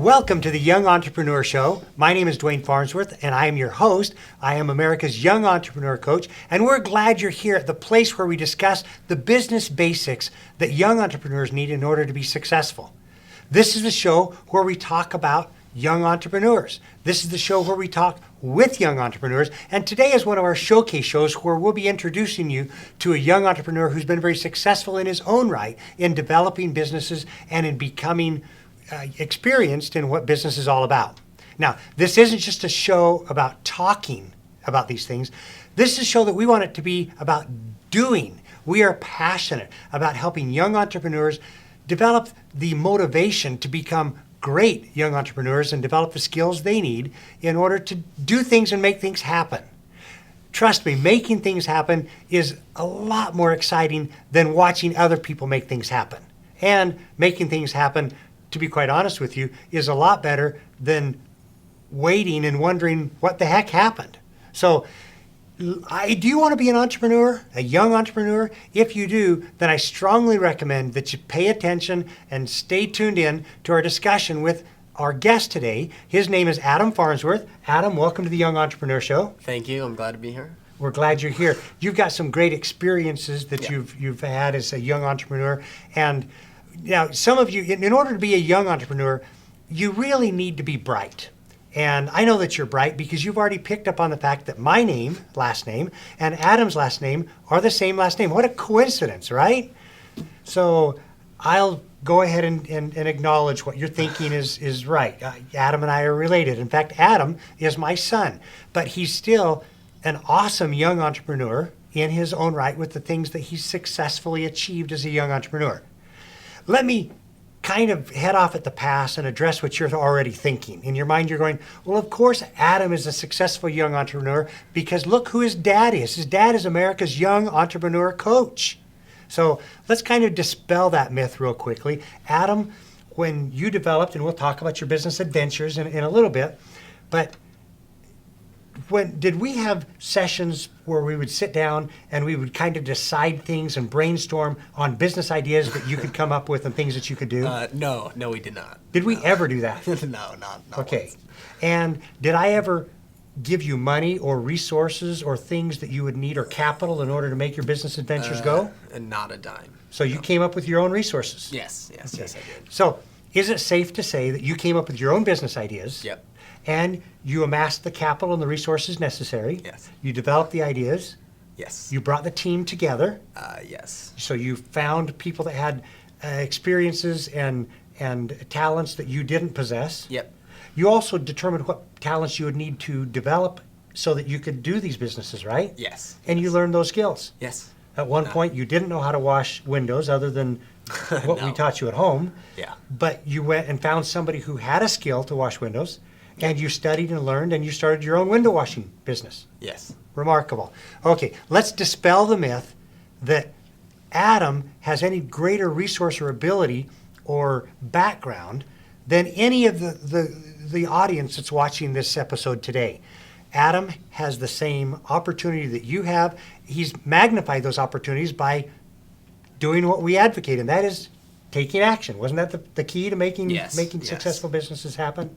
Welcome to the Young Entrepreneur Show. My name is Dwayne Farnsworth, and I am your host. I am America's Young Entrepreneur Coach, and we're glad you're here at the place where we discuss the business basics that young entrepreneurs need in order to be successful. This is the show where we talk about young entrepreneurs. This is the show where we talk with young entrepreneurs, and today is one of our showcase shows where we'll be introducing you to a young entrepreneur who's been very successful in his own right in developing businesses and in becoming experienced in what business is all about. Now, this isn't just a show about talking about these things. This is a show that we want it to be about doing. We are passionate about helping young entrepreneurs develop the motivation to become great young entrepreneurs and develop the skills they need in order to do things and make things happen. Trust me, making things happen is a lot more exciting than watching other people make things happen. And making things happen, to be quite honest with you, is a lot better than waiting and wondering what the heck happened. So, do you want to be an entrepreneur, a young entrepreneur? If you do, then I strongly recommend that you pay attention and stay tuned in to our discussion with our guest today. His name is Adam Farnsworth. Adam, welcome to the Young Entrepreneur Show. Thank you. I'm glad to be here. We're glad you're here. You've got some great experiences that you've had as a young entrepreneur. And now, some of you, in order to be a young entrepreneur, you really need to be bright. And I know that you're bright because you've already picked up on the fact that my name, last name, and Adam's last name are the same last name. What a coincidence, right? So I'll go ahead and acknowledge what you're thinking is right. Adam and I are related. In fact, Adam is my son, but he's still an awesome young entrepreneur in his own right with the things that he's successfully achieved as a young entrepreneur. Let me kind of head off at the pass and address what you're already thinking. In your mind, you're going, well, of course, Adam is a successful young entrepreneur because look who his dad is. His dad is America's Young Entrepreneur Coach. So let's kind of dispel that myth real quickly. Adam, when you developed, and we'll talk about your business adventures in a little bit, but when did we have sessions where we would sit down and we would kind of decide things and brainstorm on business ideas that you could come up with and things that you could do? No, we did not. Did we ever do that? No, not Okay. once. And did I ever give you money or resources or things that you would need or capital in order to make your business adventures go? And not a dime. So you came up with your own resources? Yes, I did. So is it safe to say that you came up with your own business ideas? Yep. And you amassed the capital and the resources necessary? Yes. You developed the ideas? Yes. You brought the team together? Yes. So you found people that had experiences and talents that you didn't possess? Yep. You also determined what talents you would need to develop so that you could do these businesses, right? Yes. And you learned those skills? Yes. At one point, you didn't know how to wash windows other than what we No. taught you at home. Yeah. But you went and found somebody who had a skill to wash windows, and you studied and learned, and you started your own window washing business. Yes. Remarkable. Okay, let's dispel the myth that Adam has any greater resource or ability or background than any of the audience that's watching this episode today. Adam has the same opportunity that you have. He's magnified those opportunities by doing what we advocate, and that is taking action. Wasn't that the key to making Yes. successful businesses happen?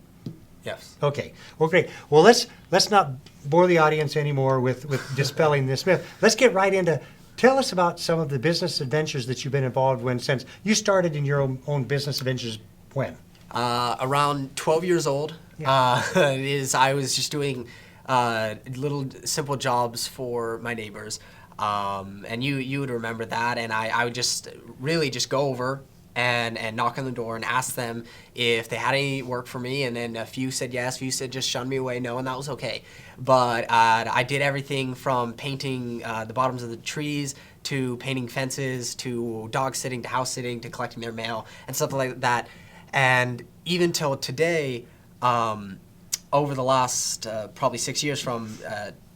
Yes. Okay. Well, great. Well, let's not bore the audience anymore with dispelling this myth. Let's get right into. Tell us about some of the business adventures that you've been involved in since you started in your own business adventures. When? Around 12 years old. Yeah. I was just doing little simple jobs for my neighbors, and you would remember that. And I would just really just go over and knock on the door and ask them if they had any work for me, and then a few said yes, a few said just shun me away, no, and that was okay. But I did everything from painting the bottoms of the trees to painting fences to dog sitting to house sitting to collecting their mail and stuff like that. And even till today, over the last probably 6 years, from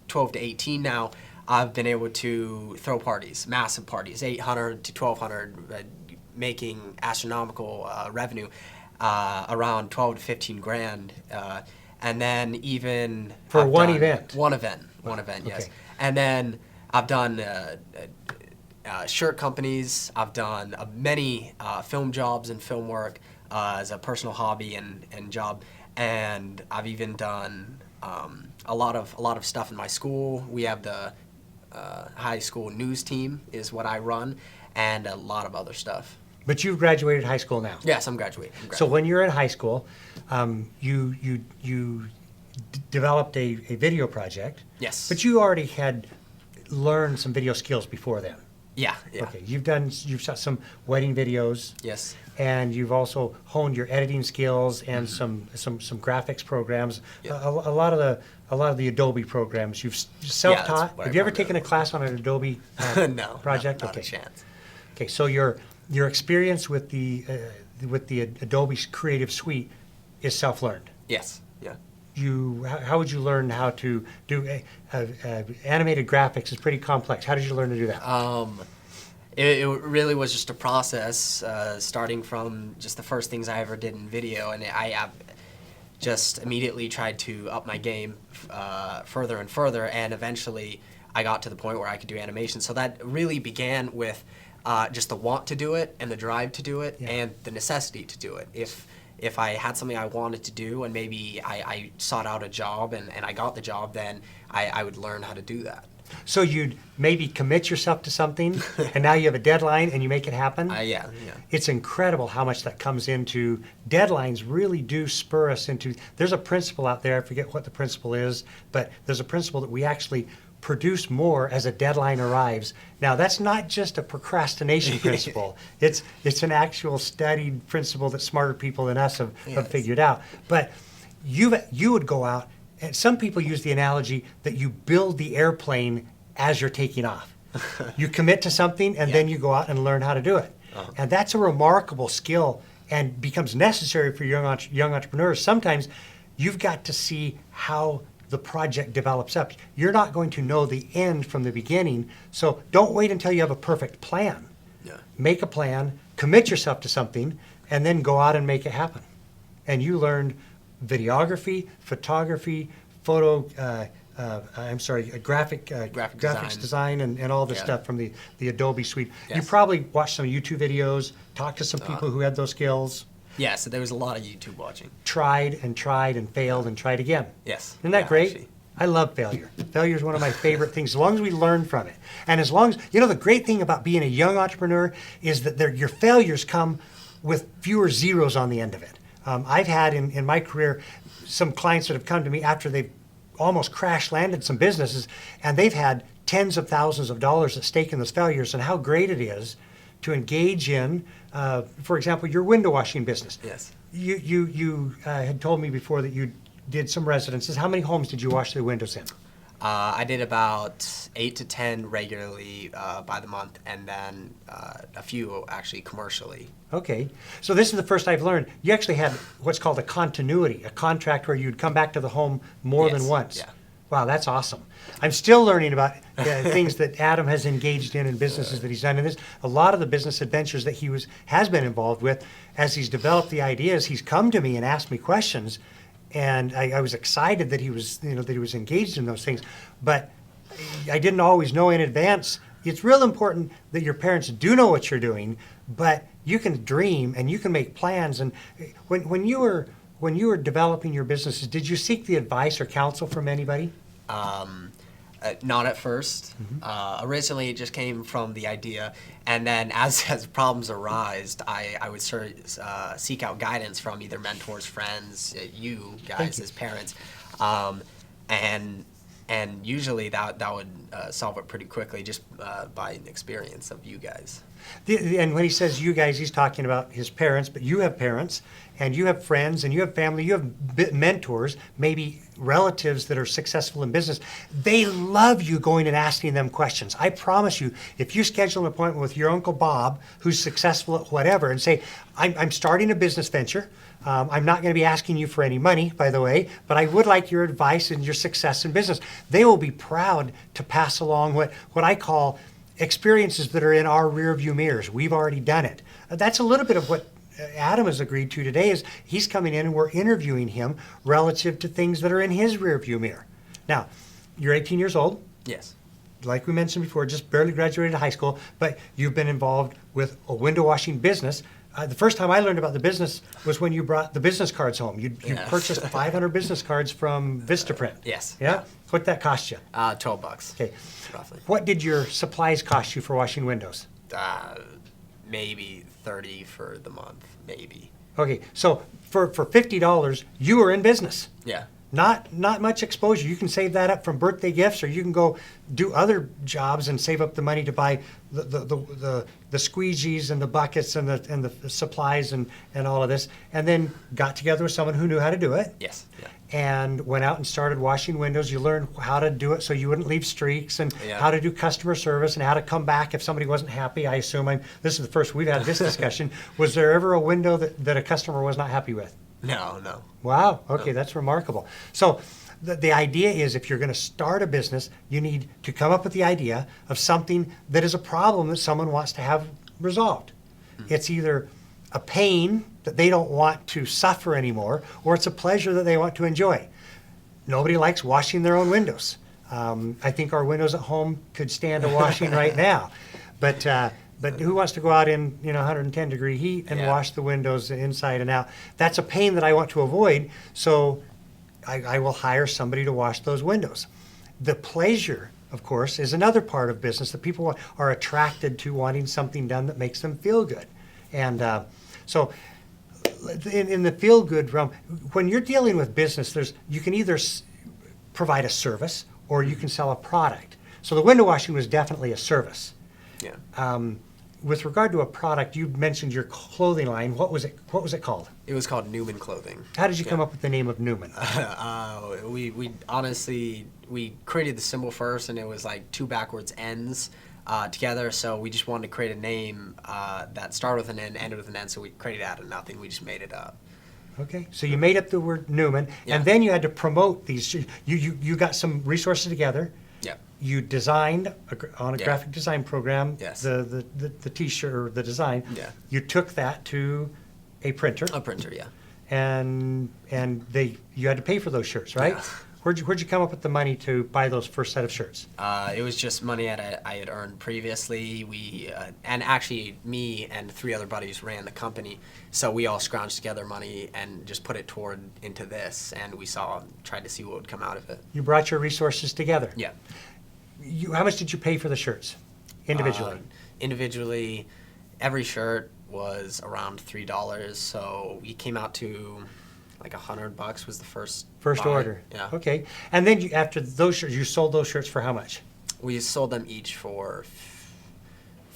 12 to 18 now, I've been able to throw parties, massive parties, 800 to 1,200, making astronomical revenue, around 12 to 15 grand. And then even... For one event? One event, yes. And then I've done shirt companies. I've done many film jobs and film work. as a personal hobby and job. And I've even done a lot of stuff in my school. We have the high school news team is what I run, and a lot of other stuff. But you've graduated high school now. Yes, I'm graduating. So when you're in high school, you developed a video project. Yes. But you already had learned some video skills before then. Yeah. Okay, you've shot some wedding videos. Yes. And you've also honed your editing skills and some graphics programs. Yeah. A lot of the Adobe programs. You've self-taught. what I Have you ever programmed. taken a class on an Adobe No, project? not Okay. a chance. Okay, so your experience with the Adobe Creative Suite is self-learned. Yes. Yeah. How would you learn how to do animated graphics? Is pretty complex. How did you learn to do that? It really was just a process, starting from just the first things I ever did in video, and I just immediately tried to up my game further and further, and eventually I got to the point where I could do animation. So that really began with just the want to do it and the drive to do it, Yeah. and the necessity to do it. If I had something I wanted to do and maybe I sought out a job and I got the job, then I would learn how to do that. So you'd maybe commit yourself to something, and now you have a deadline and you make it happen? Yeah. It's incredible how much that comes into deadlines. Really do spur us into. There's a principle out there. I forget what the principle is, but there's a principle that we actually produce more as a deadline arrives. Now, that's not just a procrastination principle. It's an actual studied principle that smarter people than us have Yes. figured out. But you would go out, and some people use the analogy that you build the airplane as you're taking off. You commit to something, and then you go out and learn how to do it. And that's a remarkable skill and becomes necessary for young entrepreneurs. Sometimes you've got to see how the project develops up. You're not going to know the end from the beginning, so don't wait until you have a perfect plan. Yeah. Make a plan, commit yourself to something, and then go out and make it happen. And you learned videography, photography, graphics design, and all this Yeah. stuff from the Adobe Suite. You Yes. probably watched some YouTube videos, talked to some people who had those skills, Yeah, so there was a lot of YouTube watching. tried and failed and tried again. Yes. Isn't that Yeah, great? actually. I love failure. Failure is one of my favorite things, as long as we learn from it. And as long as, the great thing about being a young entrepreneur is that your failures come with fewer zeros on the end of it. I've had in my career some clients that have come to me after they've almost crash landed some businesses, and they've had tens of thousands of dollars at stake in those failures, and how great it is to engage in, for example, your window washing business. Yes. You had told me before that you did some residences. How many homes did you wash the windows in? I did about 8 to 10 regularly by the month, and then a few actually commercially. Okay. So this is the first I've learned. You actually had what's called a continuity, a contract where you'd come back to the home more than Yes, once. yeah. Wow, that's awesome. I'm still learning about things that Adam has engaged in and businesses that he's done. And a lot of the business adventures that he has been involved with, as he's developed the ideas, he's come to me and asked me questions. And I was excited that he was engaged in those things. But I didn't always know in advance. It's real important that your parents do know what you're doing, but you can dream and you can make plans. And when you were developing your businesses, did you seek the advice or counsel from anybody? Not at first. Originally, it just came from the idea, and then as problems arise, I would seek out guidance from either mentors, friends, you guys as parents, and usually that would solve it pretty quickly just by experience of you guys. And when he says you guys, he's talking about his parents, but you have parents, and you have friends, and you have family, you have mentors, maybe relatives that are successful in business. They love you going and asking them questions. I promise you, if you schedule an appointment with your Uncle Bob, who's successful at whatever, and say, I'm starting a business venture. I'm not going to be asking you for any money, by the way, but I would like your advice and your success in business. They will be proud to pass along what I call experiences that are in our rear view mirrors. We've already done it. That's a little bit of what Adam has agreed to today. Is he's coming in and we're interviewing him relative to things that are in his rear view mirror. Now, you're 18 years old. Yes. Like we mentioned before, just barely graduated high school, but you've been involved with a window washing business. The first time I learned about the business was when you brought the business cards home. You Yeah. purchased 500 business cards from Vistaprint. Yes. Yeah? What that cost you? $12, Okay. roughly. What did your supplies cost you for washing windows? Maybe 30 for the month, maybe. Okay, so for $50, you were in business. Yeah. Not much exposure. You can save that up from birthday gifts, or you can go do other jobs and save up the money to buy the squeegees and the buckets and the supplies and all of this, and then got together with someone who knew how to do it. Yes. Yeah. And went out and started washing windows. You learned how to do it so you wouldn't leave streaks, and Yeah. how to do customer service, and how to come back if somebody wasn't happy. I assume this is the first we've had this discussion. Was there ever a window that a customer was not happy with? No, no. Wow. Okay, that's remarkable. So the idea is, if you're going to start a business, you need to come up with the idea of something that is a problem that someone wants to have resolved. It's either a pain that they don't want to suffer anymore, or it's a pleasure that they want to enjoy. Nobody likes washing their own windows. I think our windows at home could stand a washing right now. But who wants to go out in 110 degree heat and Yeah. wash the windows inside and out? That's a pain that I want to avoid, so I will hire somebody to wash those windows. The pleasure, of course, is another part of business that people are attracted to, wanting something done that makes them feel good. And so in the feel good realm, when you're dealing with business, you can either provide a service or you can sell a product. So the window washing was definitely a service. Yeah. With regard to a product, you mentioned your clothing line. What was it called? It was called Newman Clothing. How did you come up with the name of Newman? We honestly, we created the symbol first, and it was like two backwards N's together. So we just wanted to create a name that started with an N, ended with an N. So we created it out of nothing. We just made it up. Okay, so you made up the word Newman, Yeah. and then you had to promote these. You got some resources together. Yeah. You designed on a Yeah. graphic design program Yes. the T-shirt or the design. Yeah. You took that to a printer, A printer, yeah. and you had to pay for those shirts, right? Yeah. Where'd you come up with the money to buy those first set of shirts? It was just money I had earned previously. And actually, me and three other buddies ran the company, so we all scrounged together money and just put it into this, and tried to see what would come out of it. You brought your resources together. Yeah. How much did you pay for the shirts individually? Individually, every shirt was around $3, so we came out to like $100 was the first buy. Order. Yeah. Okay. And then after those shirts, you sold those shirts for how much? We sold them each for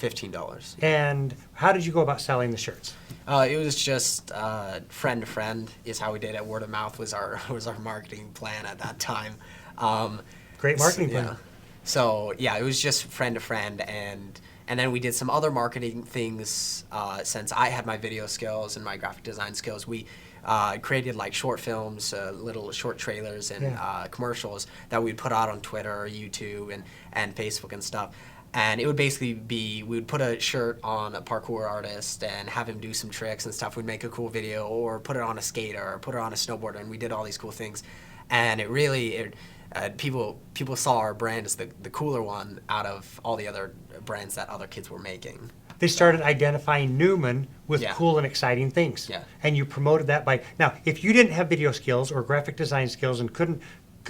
$15. And how did you go about selling the shirts? It was just friend to friend is how we did it. Word of mouth was our marketing plan at that time. Great marketing plan. Yeah. So yeah, it was just friend to friend, and then we did some other marketing things. Since I had my video skills and my graphic design skills, we created like short films, little short trailers, and commercials that we'd put out on Twitter, YouTube, and Facebook and stuff. And it would basically be, we would put a shirt on a parkour artist and have him do some tricks and stuff. We'd make a cool video, or put it on a skater, or put it on a snowboarder, and we did all these cool things. And it really, people saw our brand as the cooler one out of all the other brands that other kids were making. They started identifying Newman with Yeah. cool and exciting things. Yeah. And you promoted that by, now, if you didn't have video skills or graphic design skills and couldn't,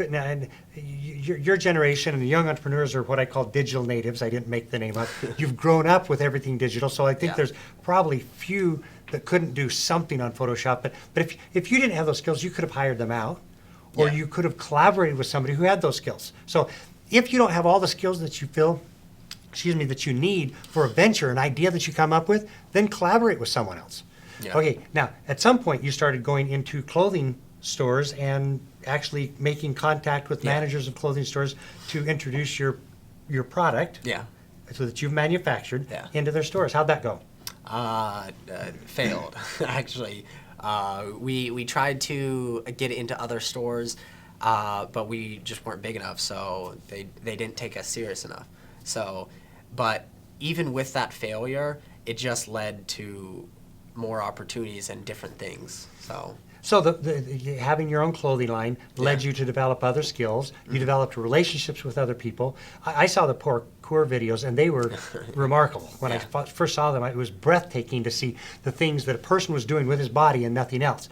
and your generation and the young entrepreneurs are what I call digital natives. I didn't make the name up. You've grown up with everything digital, so I think Yeah. there's probably few that couldn't do something on Photoshop. But if you didn't have those skills, you could have hired them out, or Yeah. you could have collaborated with somebody who had those skills. So if you don't have all the skills that you feel, that you need for a venture, an idea that you come up with, then collaborate with someone else. Yeah. Okay, now, at some point, you started going into clothing stores and actually making contact with Yeah. managers of clothing stores to introduce your product Yeah. so that you've manufactured Yeah. into their stores. How'd that go? Failed, actually. We tried to get into other stores, but we just weren't big enough, so they didn't take us serious enough. So, but even with that failure, it just led to more opportunities and different things. So So having your own clothing line led Yeah. you to develop other skills. You developed relationships with other people. I saw the parkour videos, and they were remarkable. When I Yeah. first saw them, it was breathtaking to see the things that a person was doing with his body and nothing else.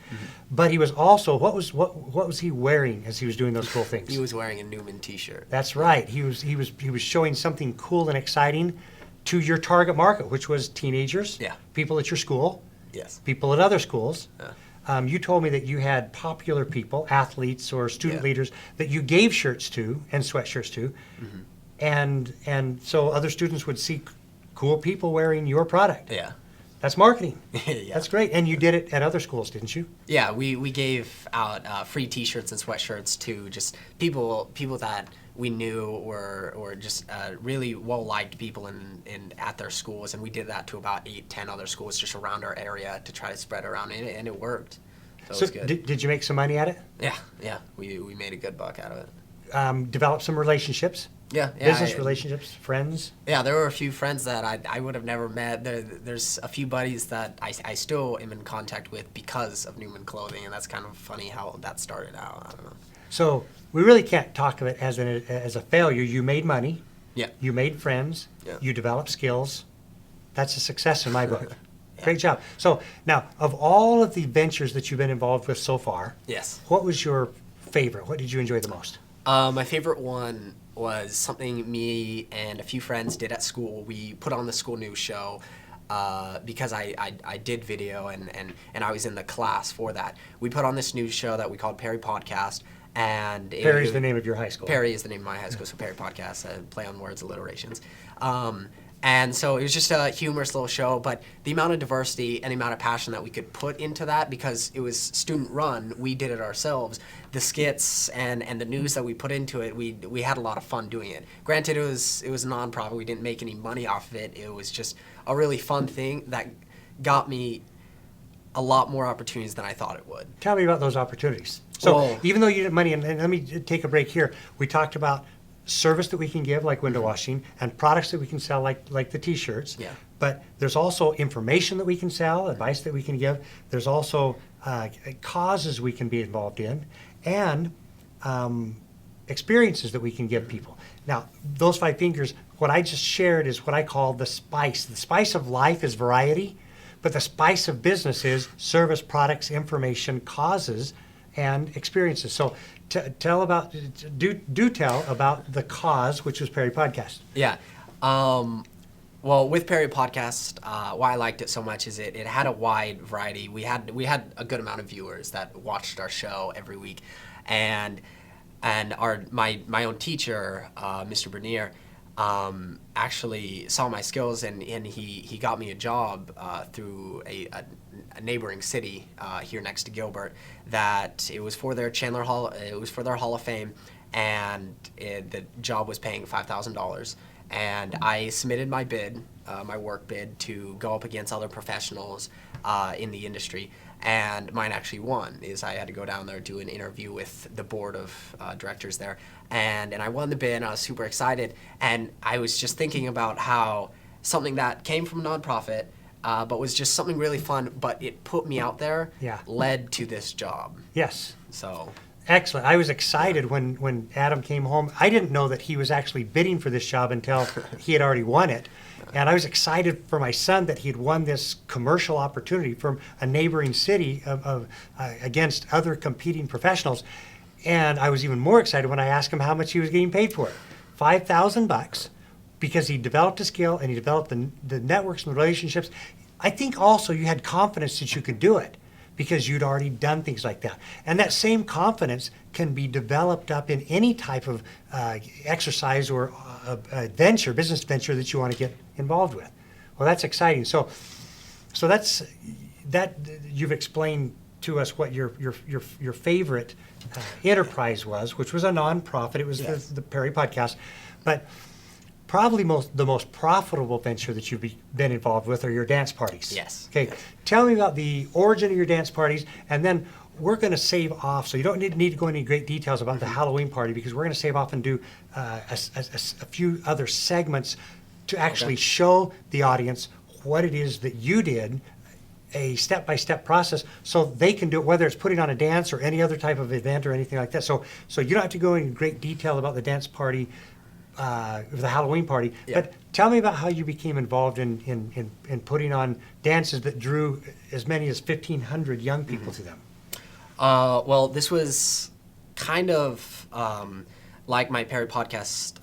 But he was also, what was he wearing as he was doing those cool things? He was wearing a Newman T-shirt. That's right. He was showing something cool and exciting to your target market, which was teenagers, Yeah. people at your school, Yes. people at other schools. Yeah. You told me that you had popular people, athletes or student Yeah. leaders, that you gave shirts to and sweatshirts to, and so other students would see cool people wearing your product. Yeah. That's marketing. Yeah. That's great. And you did it at other schools, didn't you? Yeah, we gave out free T-shirts and sweatshirts to just people that we knew were just really well-liked people in at their schools, and we did that to about 8-10 other schools just around our area to try to spread around, and it worked. So it was good. Did you make some money at it? Yeah, we made a good buck out of it. Develop some relationships, Yeah, business relationships, friends. Yeah, there were a few friends that I would have never met. There's a few buddies that I still am in contact with because of Newman Clothing, and that's kind of funny how that started out. I don't know. So we really can't talk of it as a failure. You made money. Yeah. You made friends. Yeah. You developed skills. That's a success in my book. Yeah. Great job. So now, of all of the ventures that you've been involved with so far, Yes. what was your favorite? What did you enjoy the most? My favorite one was something me and a few friends did at school. We put on the school news show because I did video and I was in the class for that. We put on this news show that we called Perry Podcast. And Perry's the name of your high school. Perry is the name of my high school, so Perry Podcast, play on words, alliterations. And so it was just a humorous little show, but the amount of diversity and the amount of passion that we could put into that, because it was student run, we did it ourselves. The skits and the news that we put into it, we had a lot of fun doing it. Granted, it was a nonprofit. We didn't make any money off of it. It was just a really fun thing that got me a lot more opportunities than I thought it would. Tell me about those opportunities. So Well- even though you didn't money, and let me take a break here. We talked about service that we can give, like window washing, and products that we can sell, like the T-shirts. Yeah. But there's also information that we can sell, advice that we can give. There's also causes we can be involved in, and experiences that we can give people. Now, those 5 fingers, what I just shared is what I call the spice. The spice of life is variety, but the spice of business is service, products, information, causes, and experiences. So tell about the cause, which was Perry Podcast. Yeah. Well, with Perry Podcast, why I liked it so much is it had a wide variety. We had a good amount of viewers that watched our show every week, and my own teacher, Mr. Bernier, actually saw my skills and he got me a job through a neighboring city here next to Gilbert. That it was for their Hall of Fame, and the job was paying $5,000. And I submitted my bid, my work bid, to go up against other professionals in the industry. And mine actually won. I had to go down there, do an interview with the board of directors there. And I won the bid, and I was super excited. And I was just thinking about how something that came from a nonprofit, but was just something really fun, but it put me out there, Yeah. led to this job. Yes. So... Excellent. I was excited when Adam came home. I didn't know that he was actually bidding for this job until he had already won it. And I was excited for my son that he had won this commercial opportunity from a neighboring city against other competing professionals. And I was even more excited when I asked him how much he was getting paid for it. $5,000, because he developed a skill and he developed the networks and the relationships. I think also you had confidence that you could do it, because you'd already done things like that. And that same confidence can be developed up in any type of exercise or business venture that you want to get involved with. Well, that's exciting. So that you've explained to us what your favorite enterprise was, which was a nonprofit. It was Yes. the Perry Podcast. But probably the most profitable venture that you've been involved with are your dance parties. Yes. Okay. Yes. Tell me about the origin of your dance parties, and then we're going to save off. So you don't need to go into great details about the Halloween party, because we're going to save off and do a few other segments to actually show the audience what it is that you did a step-by-step process so they can do it, whether it's putting on a dance or any other type of event or anything like that. So you don't have to go in great detail about the dance party, the Halloween party, Yeah. but tell me about how you became involved in putting on dances that drew as many as 1,500 young people to them. Well, this was kind of like my Perry podcast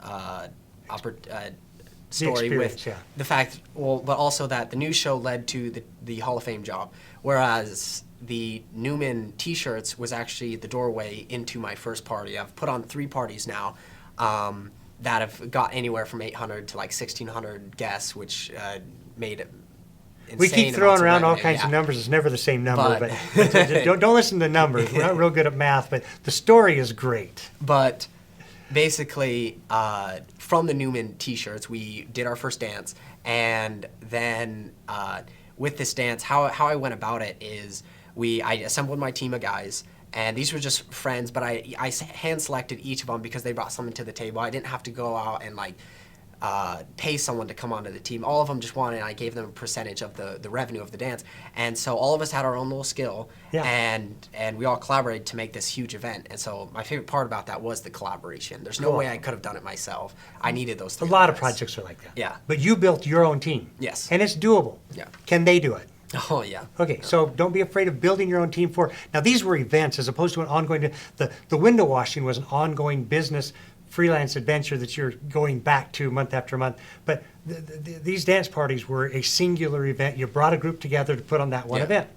story with yeah. the fact, but also that the news show led to the Hall of Fame job, whereas the Newman T-shirts was actually the doorway into my first party. I've put on 3 parties now that have got anywhere from 800 to like 1,600 guests, which made it. We keep throwing around all revenue, kinds yeah. of numbers. It's never the same number, But- but don't listen to numbers. We're not real good at math, but the story is great. But basically, from the Newman T-shirts, we did our first dance, and then with this dance, how I went about it is I assembled my team of guys, and these were just friends, but I hand-selected each of them because they brought something to the table. I didn't have to go out and pay someone to come onto the team. All of them just wanted, and I gave them a percentage of the revenue of the dance. And so all of us had our own little skill, Yeah. and we all collaborated to make this huge event. And so my favorite part about that was the collaboration. There's no Cool. way I could have done it myself. I needed those A three lot of guys. projects are like that. Yeah. But you built your own team. Yes. And it's doable. Yeah. Can they do it? Oh, yeah. Okay, so don't be afraid of building your own team for. Now, these were events as opposed to an ongoing. The window washing was an ongoing business, freelance adventure that you're going back to month after month. But these dance parties were a singular event. You brought a group together to put on that one Yeah. event.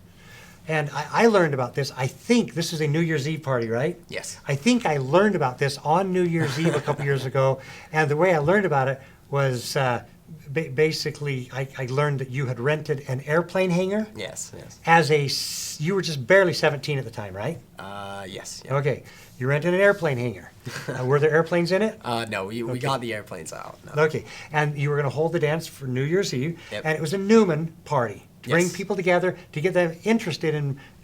And I learned about this. I think this is a New Year's Eve party, right? Yes. I think I learned about this on New Year's Eve a couple years ago. And the way I learned about it was basically I learned that you had rented an airplane hangar Yes, yes. as you were just barely 17 at the time, right? Yes. Yeah. Okay, you rented an airplane hangar. Were there airplanes in it? No, we Okay. got the airplanes out. No. Okay, and you were going to hold the dance for New Year's Eve, Yep. and it was a Newman party to bring Yes. people together to get them interested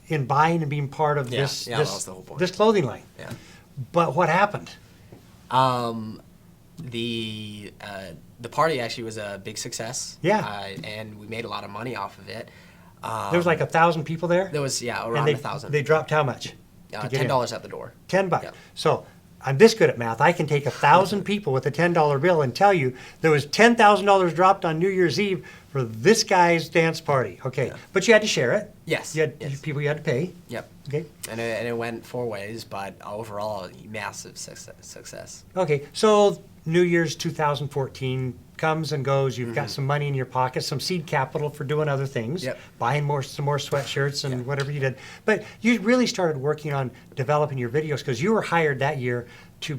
in buying and being part of Yeah, this yeah, that was the whole point. this clothing line. Yeah. But what happened? The party actually was a big success. Yeah. And we made a lot of money off of it. There was like 1,000 people there, There was around and they 1,000. they dropped how much? to get in? $10 at the door. $10. Yeah. So I'm this good at math. I can take 1,000 people with a $10 bill and tell you there was $10,000 dropped on New Year's Eve for this guy's dance party. Okay, Yeah. but you had to share it. Yes, You had yes. people you had to pay. Yep. Okay. And it went 4 ways, but overall, massive success. Okay. So New Year's 2014 comes and goes. You've got some money in your pocket, some seed capital for doing other things, Yep. buying some more sweatshirts and Yeah. whatever you did. But you really started working on developing your videos because you were hired that year to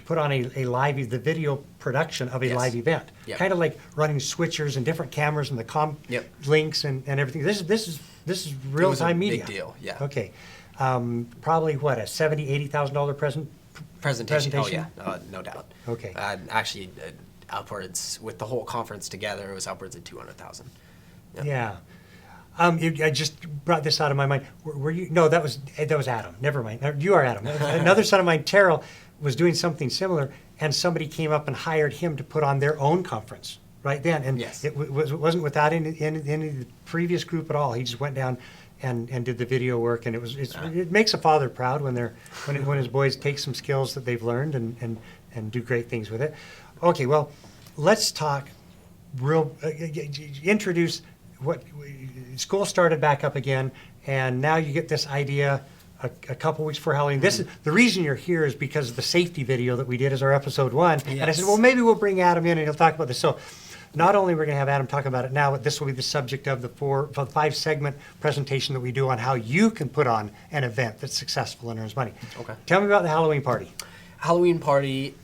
put on the video production of a Yes. live event. Yep. Kind of like running switchers and different cameras and the Yep. links and everything. This is real time media. Big deal, yeah. Okay. Probably what, a $70,000-$80,000 Presentation. Presentation? Oh, yeah, no doubt. Okay. Actually, upwards, with the whole conference together, it was upwards of 200,000. Yeah. I just brought this out of my mind. Were you? No, that was Adam. Never mind. You are Adam. Another son of mine, Terrell, was doing something similar, and somebody came up and hired him to put on their own conference right then. And Yes. it wasn't without any of the previous group at all. He just went down and did the video work, and it makes a father proud when his boys take some skills that they've learned and do great things with it. Okay, well, let's talk introduce what school started back up again, and now you get this idea a couple weeks before Halloween. This is the reason you're here is because of the safety video that we did as our episode 1. And I said, Yes. well, maybe we'll bring Adam in and he'll talk about this. So not only we're going to have Adam talk about it now, but this will be the subject of the 5-segment presentation that we do on how you can put on an event that's successful and earns money. Okay. Tell me about the Halloween party. Halloween party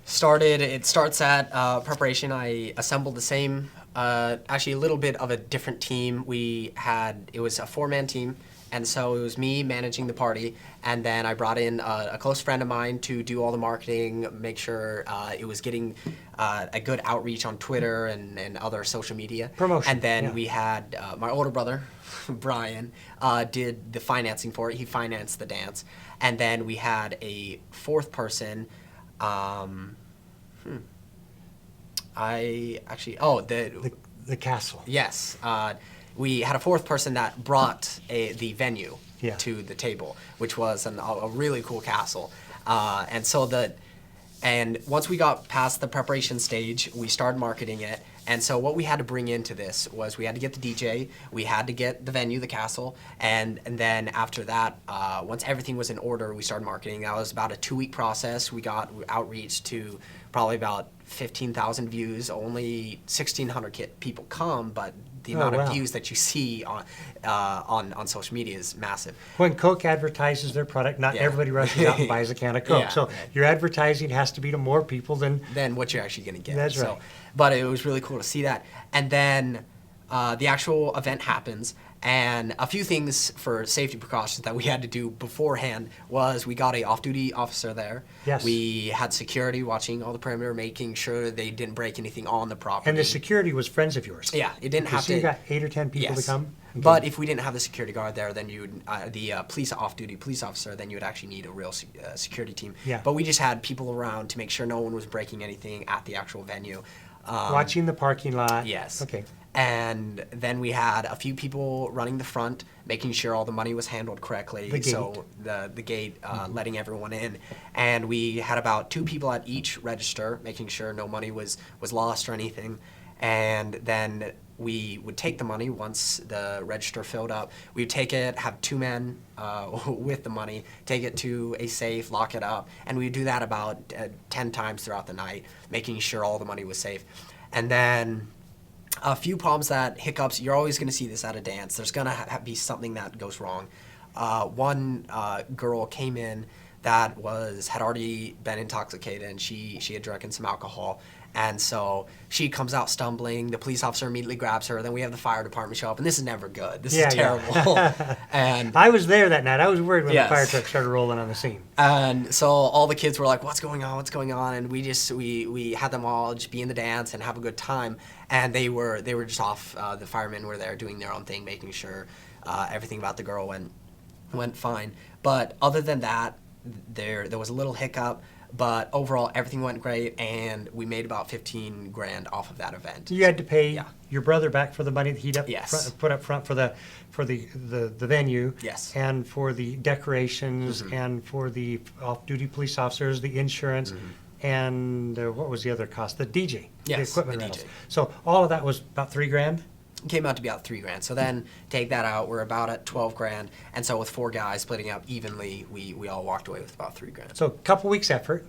starts at preparation. I assembled the same, actually a little bit of a different team. It was a 4-man team, and so it was me managing the party, and then I brought in a close friend of mine to do all the marketing, make sure it was getting a good outreach on Twitter and other social media. Promotion, And then yeah. we had my older brother, Brian, did the financing for it. He financed the dance. And then we had a 4th person. The castle. Yes. we had a fourth person that brought the venue Yeah. to the table, which was a really cool castle. And once we got past the preparation stage, we started marketing it. And so what we had to bring into this was we had to get the DJ, we had to get the venue, the castle, and then after that, once everything was in order, we started marketing. That was about a 2-week process. We got outreach to probably about 15,000 views. Only 1,600 people come, but the amount wow. of views that you see on social media is massive. When Coke advertises their product, not Yeah. everybody rushes out and buys a can of Coke. Yeah. So your advertising has to be to more people than Than what you're actually going to get. That's right. But it was really cool to see that. And then the actual event happens, and a few things for safety precautions that we had to do beforehand was we got a off-duty officer there. Yes. We had security watching all the perimeter, making sure they didn't break anything on the property. and the security was friends of yours. Yeah, it didn't have So to. you got 8 or 10 people Yes. to come? Okay. But if we didn't have the security guard there, then you would, the police off-duty police officer, then you would actually need a real security team. Yeah. But we just had people around to make sure no one was breaking anything at the actual venue. Watching the parking lot. Yes. Okay. And then we had a few people running the front, making sure all the money was handled correctly. The gate. So the gate, letting everyone in. And we had about 2 people at each register, making sure no money was lost or anything. And then we would take the money once the register filled up. We would take it, have 2 men with the money, take it to a safe, lock it up, and we would do that about 10 times throughout the night, making sure all the money was safe. And then a few problems hiccups, you're always going to see this at a dance. There's going to be something that goes wrong. One girl came in that had already been intoxicated, and she had drinking some alcohol. And so she comes out stumbling. The police officer immediately grabs her. Then we have the fire department show up, and this is never good. This is terrible. And I was there that night. I was worried when Yes. the fire truck started rolling on the scene. And so all the kids were like, "What's going on? What's going on?" And we had them all just be in the dance and have a good time. And they were just off. The firemen were there doing their own thing, making sure everything about the girl went fine. But other than that, there was a little hiccup. But overall, everything went great, and we made about 15 grand off of that event. You had to pay Yeah. your brother back for the money that he'd Yes. put up front for the venue. Yes. And for the decorations and for the off-duty police officers, the insurance, and what was the other cost? The DJ, the Yes, equipment the rentals. DJ. So all of that was about $3,000. Came out to be about 3 grand. So then take that out, we're about at 12 grand. And so with 4 guys splitting up evenly, we all walked away with about 3 grand. So a couple weeks effort,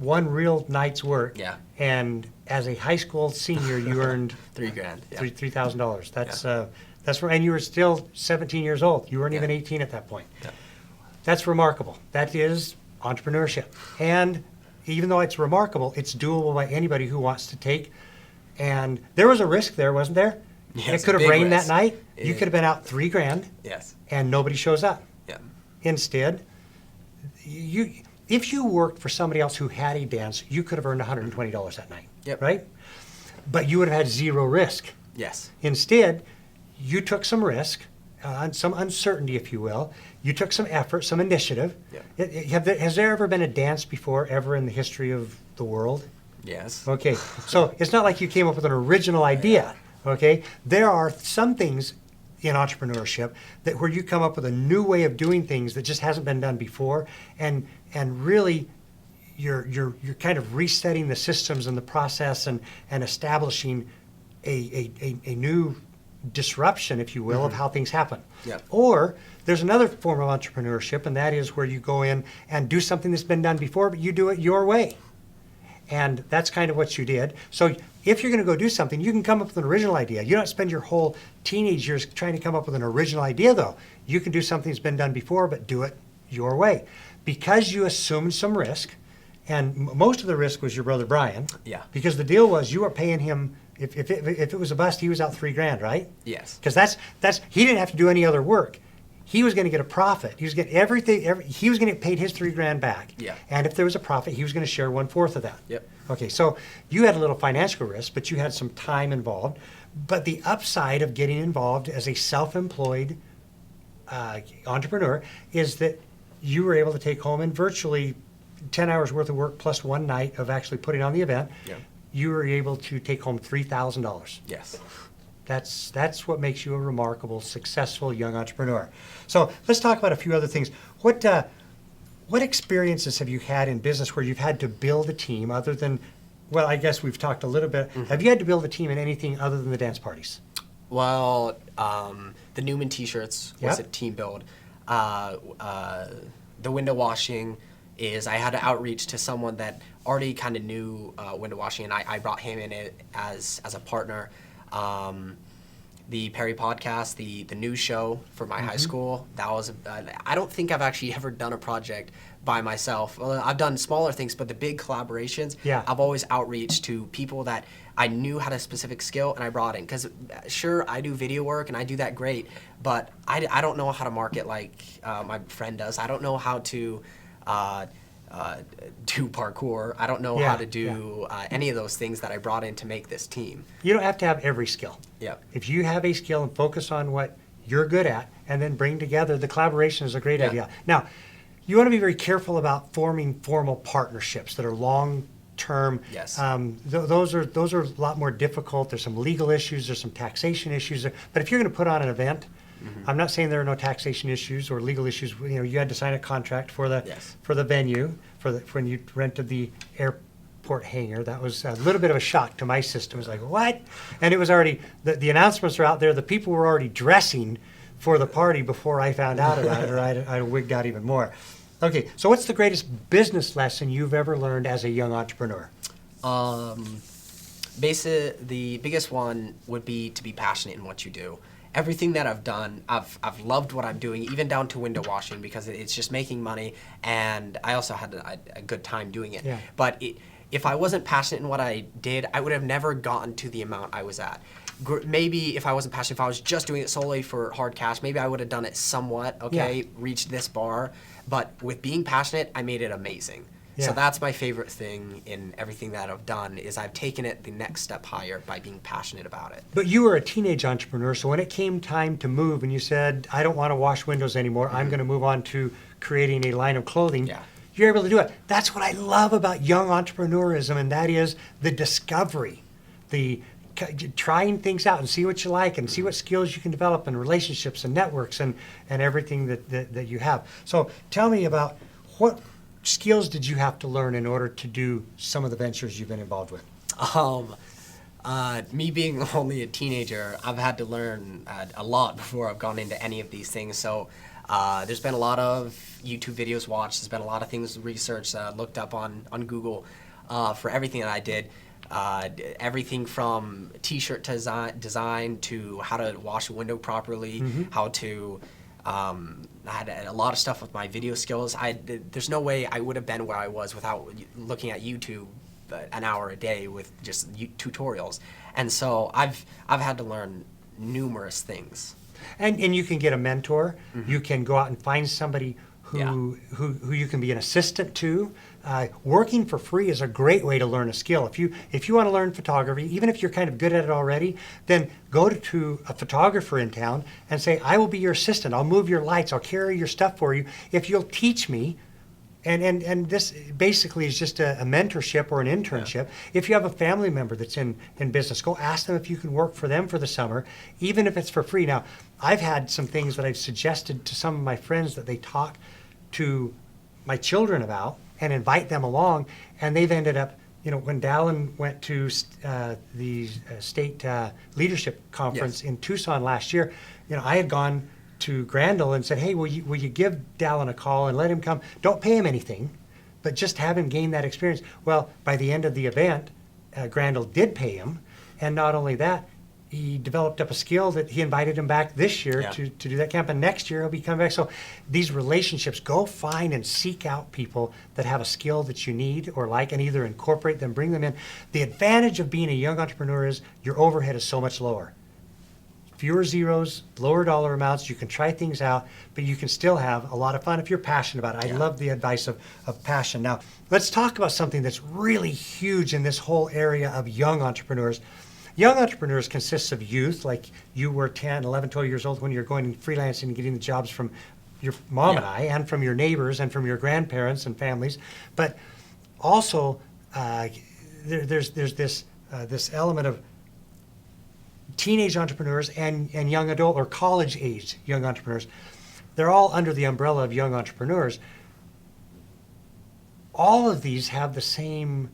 one real night's work. Yeah. And as a high school senior, you earned 3 grand. Yeah. $3,000. That's where, and you were still 17 years old. You weren't even 18 at that point. Yeah. That's remarkable. That is entrepreneurship. And even though it's remarkable, it's doable by anybody who wants to take. And there was a risk there, wasn't there? Yes, it could have big rained risk. that night. You Yeah. could have been out 3 grand Yes. and nobody shows up. Yeah. Instead, if you worked for somebody else who had a dance, you could have earned $120 that night. Yep. Right? But you would have had 0 risk. Yes. Instead, you took some risk, some uncertainty, if you will. You took some effort, some initiative. Yeah. Has there ever been a dance before, ever in the history of the world? Yes. Okay, so it's not like you came up with an original idea. Okay, there are some things in entrepreneurship that where you come up with a new way of doing things that just hasn't been done before, and really you're kind of resetting the systems and the process and establishing a new disruption, if you will, of how things happen. Yep. Or there's another form of entrepreneurship, and that is where you go in and do something that's been done before, but you do it your way. And that's kind of what you did. So if you're going to go do something, you can come up with an original idea. You don't spend your whole teenage years trying to come up with an original idea, though. You can do something that's been done before, but do it your way. Because you assumed some risk, and most of the risk was your brother Brian. Yeah. Because the deal was you were paying him, if it was a bust, he was out 3 grand, right? Yes. Because that's he didn't have to do any other work. He was going to get a profit. He was getting everything. He was going to get paid his 3 grand back. Yeah. And if there was a profit, he was going to share 1/4 of that. Yep. Okay, so you had a little financial risk, but you had some time involved. But the upside of getting involved as a self-employed entrepreneur is that you were able to take home in virtually 10 hours worth of work plus 1 night of actually putting on the event. Yeah. You were able to take home $3,000. Yes. That's what makes you a remarkable, successful young entrepreneur. So let's talk about a few other things. What experiences have you had in business where you've had to build a team other than, well, I guess we've talked a little bit. Have you had to build a team in anything other than the dance parties? Well, the Newman T-shirts was Yep. a team build. The window washing is I had to outreach to someone that already kind of knew window washing, and I brought him in it as a partner. The Perry podcast, the news show for my high school, that was, I don't think I've actually ever done a project by myself. Well, I've done smaller things, but the big collaborations, Yeah. I've always outreached to people that I knew had a specific skill and I brought in. Because sure, I do video work and I do that great, but I don't know how to market like my friend does. I don't know how to do parkour. I don't know Yeah, how to do any of those things that I brought in to make this team. You don't have to have every skill. Yeah. If you have a skill and focus on what you're good at and then bring together, the collaboration is a great Yeah. idea. Now, you want to be very careful about forming formal partnerships that are long-term. Yes. Those are a lot more difficult. There's some legal issues, there's some taxation issues. But if you're going to put on an event, I'm not saying there are no taxation issues or legal issues. You know, you had to sign a contract for the Yes. for the venue, when you rented the airport hangar. That was a little bit of a shock to my system. It was like, what? And it was already, the announcements are out there. The people were already dressing for the party before I found out about it, or I'd wigged out even more. Okay, so what's the greatest business lesson you've ever learned as a young entrepreneur? The biggest one would be to be passionate in what you do. Everything that I've done, I've loved what I'm doing, even down to window washing, because it's just making money, and I also had a good time doing it. Yeah. But if I wasn't passionate in what I did, I would have never gotten to the amount I was at. Maybe if I wasn't passionate, if I was just doing it solely for hard cash, maybe I would have done it somewhat, okay, Yeah. reached this bar. But with being passionate, I made it amazing. Yeah. So that's my favorite thing in everything that I've done is I've taken it the next step higher by being passionate about it. But you were a teenage entrepreneur, so when it came time to move and you said, I don't want to wash windows anymore, I'm going to move on to creating a line of clothing, Yeah. you're able to do it. That's what I love about young entrepreneurism, and that is the discovery, the trying things out and see what you like and see what skills you can develop and relationships and networks and everything that you have. So tell me about what skills did you have to learn in order to do some of the ventures you've been involved with? Me being only a teenager, I've had to learn a lot before I've gone into any of these things. So there's been a lot of YouTube videos watched. There's been a lot of things researched, looked up on Google for everything that I did. Everything from T-shirt design to how to wash a window properly, how to I had a lot of stuff with my video skills. There's no way I would have been where I was without looking at YouTube an hour a day with just tutorials. And so I've had to learn numerous things. And you can get a mentor. You can go out and find somebody who you can be an assistant to. Working for free is a great way to learn a skill. If you want to learn photography, even if you're kind of good at it already, then go to a photographer in town and say, I will be your assistant. I'll move your lights. I'll carry your stuff for you if you'll teach me. And this basically is just a mentorship or an internship. If you have a family member that's in business, go ask them if you can work for them for the summer, even if it's for free. Now, I've had some things that I've suggested to some of my friends that they talk to my children about and invite them along, and they've ended up, when Dallin went to the state leadership conference in Tucson last year, I had gone to Grandel and said, hey, will you give Dallin a call and let him come? Don't pay him anything, but just have him gain that experience. Well, by the end of the event, Grandel did pay him, and not only that, he developed up a skill that he invited him back this year to do that camp, and next year he'll be coming back. So these relationships, go find and seek out people that have a skill that you need or like, and either incorporate them, bring them in. The advantage of being a young entrepreneur is your overhead is so much lower. Fewer zeros, lower dollar amounts, you can try things out, but you can still have a lot of fun if you're passionate about it. I love the advice of passion. Now, let's talk about something that's really huge in this whole area of young entrepreneurs. Young entrepreneurs consists of youth, like you were 10, 11, 12 years old when you're going freelancing and getting the jobs from your mom and I, and from your neighbors and from your grandparents and families. But also, there's this element of teenage entrepreneurs and young adult or college-aged young entrepreneurs. They're all under the umbrella of young entrepreneurs. All of these have the same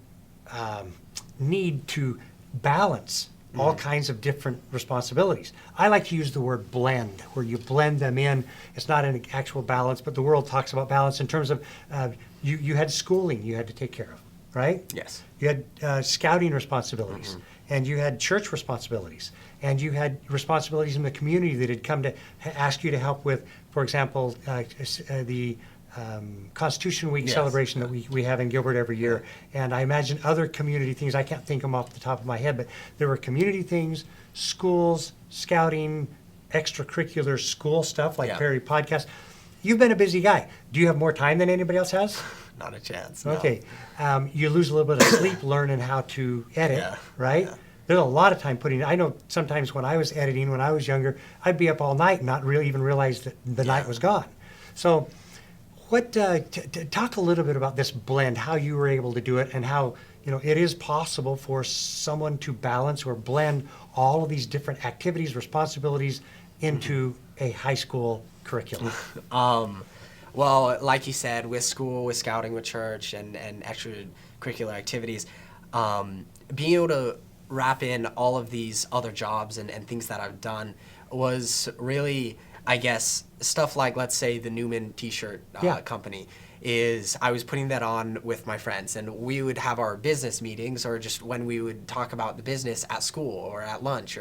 need to balance all kinds of different responsibilities. I like to use the word blend, where you blend them in. It's not an actual balance, but the world talks about balance in terms of you had schooling you had to take care of, right? Yes. You had scouting responsibilities, and you had church responsibilities, and you had responsibilities in the community that had come to ask you to help with, for example, the Constitution Week celebration that we have in Gilbert every year. And I imagine other community things, I can't think of them off the top of my head, but there were community things, schools, scouting, extracurricular school stuff like Perry Podcast. You've been a busy guy. Do you have more time than anybody else has? Not a chance. No. Okay. You lose a little bit of sleep learning how to edit, right? Yeah. There's a lot of time putting. I know sometimes when I was editing, when I was younger, I'd be up all night and not really even realize that the night was gone. So what, talk a little bit about this blend, how you were able to do it, and how it is possible for someone to balance or blend all of these different activities, responsibilities into a high school curriculum. Well, like you said, with school, with scouting, with church, and extracurricular activities, being able to wrap in all of these other jobs and things that I've done was really, I guess, stuff like, let's say, the Newman T-shirt company. I was putting that on with my friends, and we would have our business meetings, or just when we would talk about the business at school or at lunch,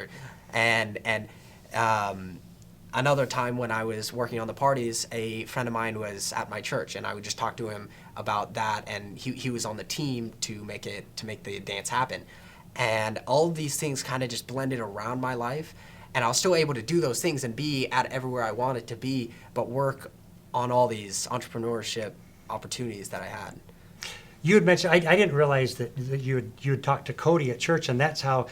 another time when I was working on the parties, a friend of mine was at my church, and I would just talk to him about that, and he was on the team to make the dance happen. And all of these things kind of just blended around my life, and I was still able to do those things and be at everywhere I wanted to be, but work on all these entrepreneurship opportunities that I had. You had mentioned, I didn't realize that you had talked to Cody at church, and that's how,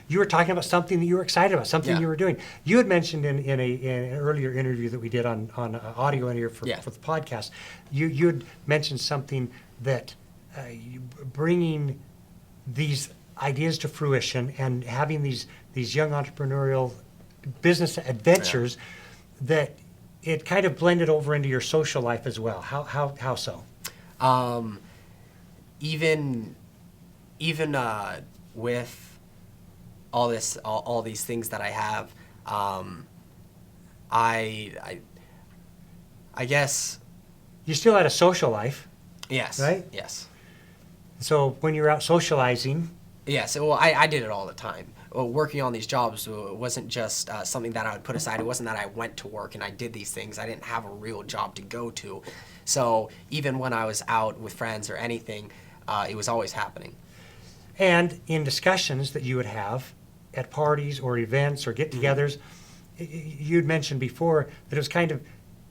you were talking about something that you were excited about, something you were doing. You had mentioned in an earlier interview that we did on audio in here for the podcast, you had mentioned something that bringing these ideas to fruition and having these young entrepreneurial business adventures, that it kind of blended over into your social life as well. How so? Even with all these things that I have, I guess you still had a social life. Yes. Right? Yes. So when you're out socializing. Yes. Well, I did it all the time. Working on these jobs wasn't just something that I would put aside. It wasn't that I went to work and I did these things. I didn't have a real job to go to. So even when I was out with friends or anything, it was always happening. And in discussions that you would have at parties or events or get-togethers, you'd mentioned before that it was kind of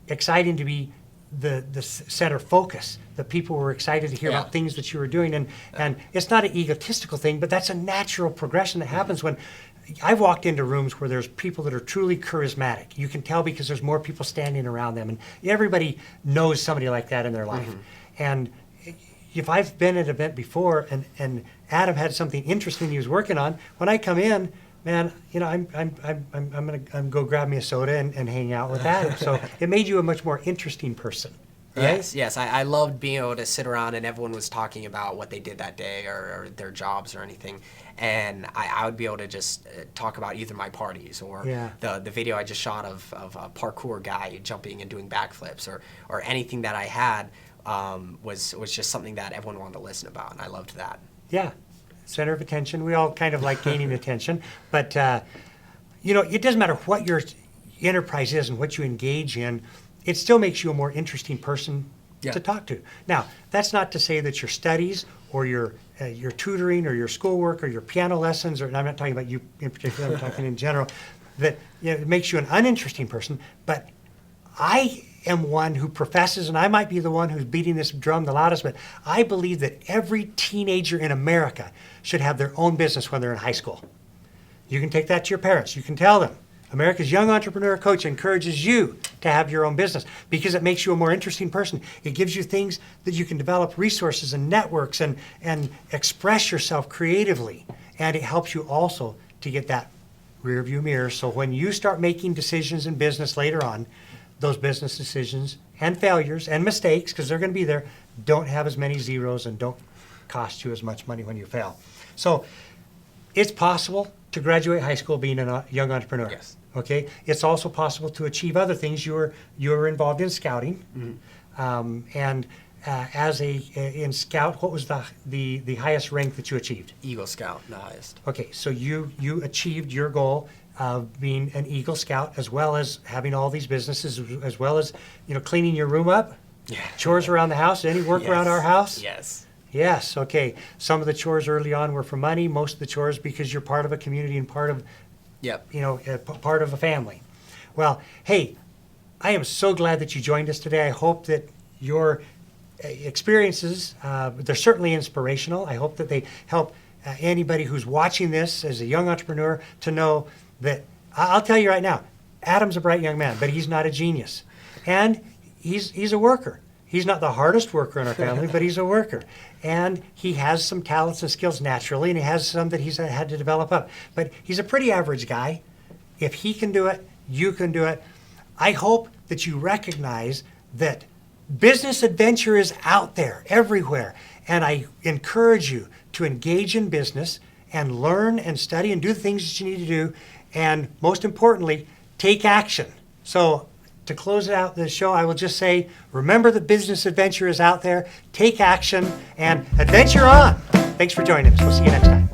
exciting to be the center focus. The people were excited to hear about things that you were doing. And it's not an egotistical thing, but that's a natural progression that happens when I've walked into rooms where there's people that are truly charismatic. You can tell because there's more people standing around them, and everybody knows somebody like that in their life. And if I've been at an event before and Adam had something interesting he was working on, when I come in, man, I'm gonna go grab me a soda and hang out with Adam. So it made you a much more interesting person. Right? Yes. I loved being able to sit around and everyone was talking about what they did that day or their jobs or anything, and I would be able to just talk about either my parties or the video I just shot of a parkour guy jumping and doing backflips or anything that I had was just something that everyone wanted to listen about, and I loved that. Yeah, center of attention. We all kind of like gaining attention, but it doesn't matter what your enterprise is and what you engage in. It still makes you a more interesting person to talk to. Now, that's not to say that your studies or your tutoring or your schoolwork or your piano lessons, and I'm not talking about you in particular, I'm talking in general, that it makes you an uninteresting person. But I am one who professes, and I might be the one who's beating this drum the loudest, but I believe that every teenager in America should have their own business when they're in high school. You can take that to your parents. You can tell them, America's Young Entrepreneur Coach encourages you to have your own business because it makes you a more interesting person. It gives you things that you can develop resources and networks and express yourself creatively. And it helps you also to get that rear view mirror. So when you start making decisions in business later on, those business decisions and failures and mistakes, because they're going to be there, don't have as many zeros and don't cost you as much money when you fail. So it's possible to graduate high school being a young entrepreneur. Yes. Okay. It's also possible to achieve other things. You were involved in scouting, and as in scout, what was the highest rank that you achieved? Eagle Scout, the highest. Okay, so you achieved your goal of being an Eagle Scout, as well as having all these businesses, as well as cleaning your room up, Yeah. chores around the house. Any work around our house? Yes. Yes. Okay. Some of the chores early on were for money. Most of the chores because you're part of a community and part of Yep. part of a family. Well, hey, I am so glad that you joined us today. I hope that your experiences, they're certainly inspirational. I hope that they help anybody who's watching this as a young entrepreneur to know that, I'll tell you right now, Adam's a bright young man, but he's not a genius. And he's a worker. He's not the hardest worker in our family, but he's a worker. And he has some talents and skills naturally, and he has some that he's had to develop up. But he's a pretty average guy. If he can do it, you can do it. I hope that you recognize that business adventure is out there everywhere. And I encourage you to engage in business and learn and study and do the things that you need to do. And most importantly, take action. So to close out the show, I will just say, remember that business adventure is out there. Take action and adventure on. Thanks for joining us. We'll see you next time.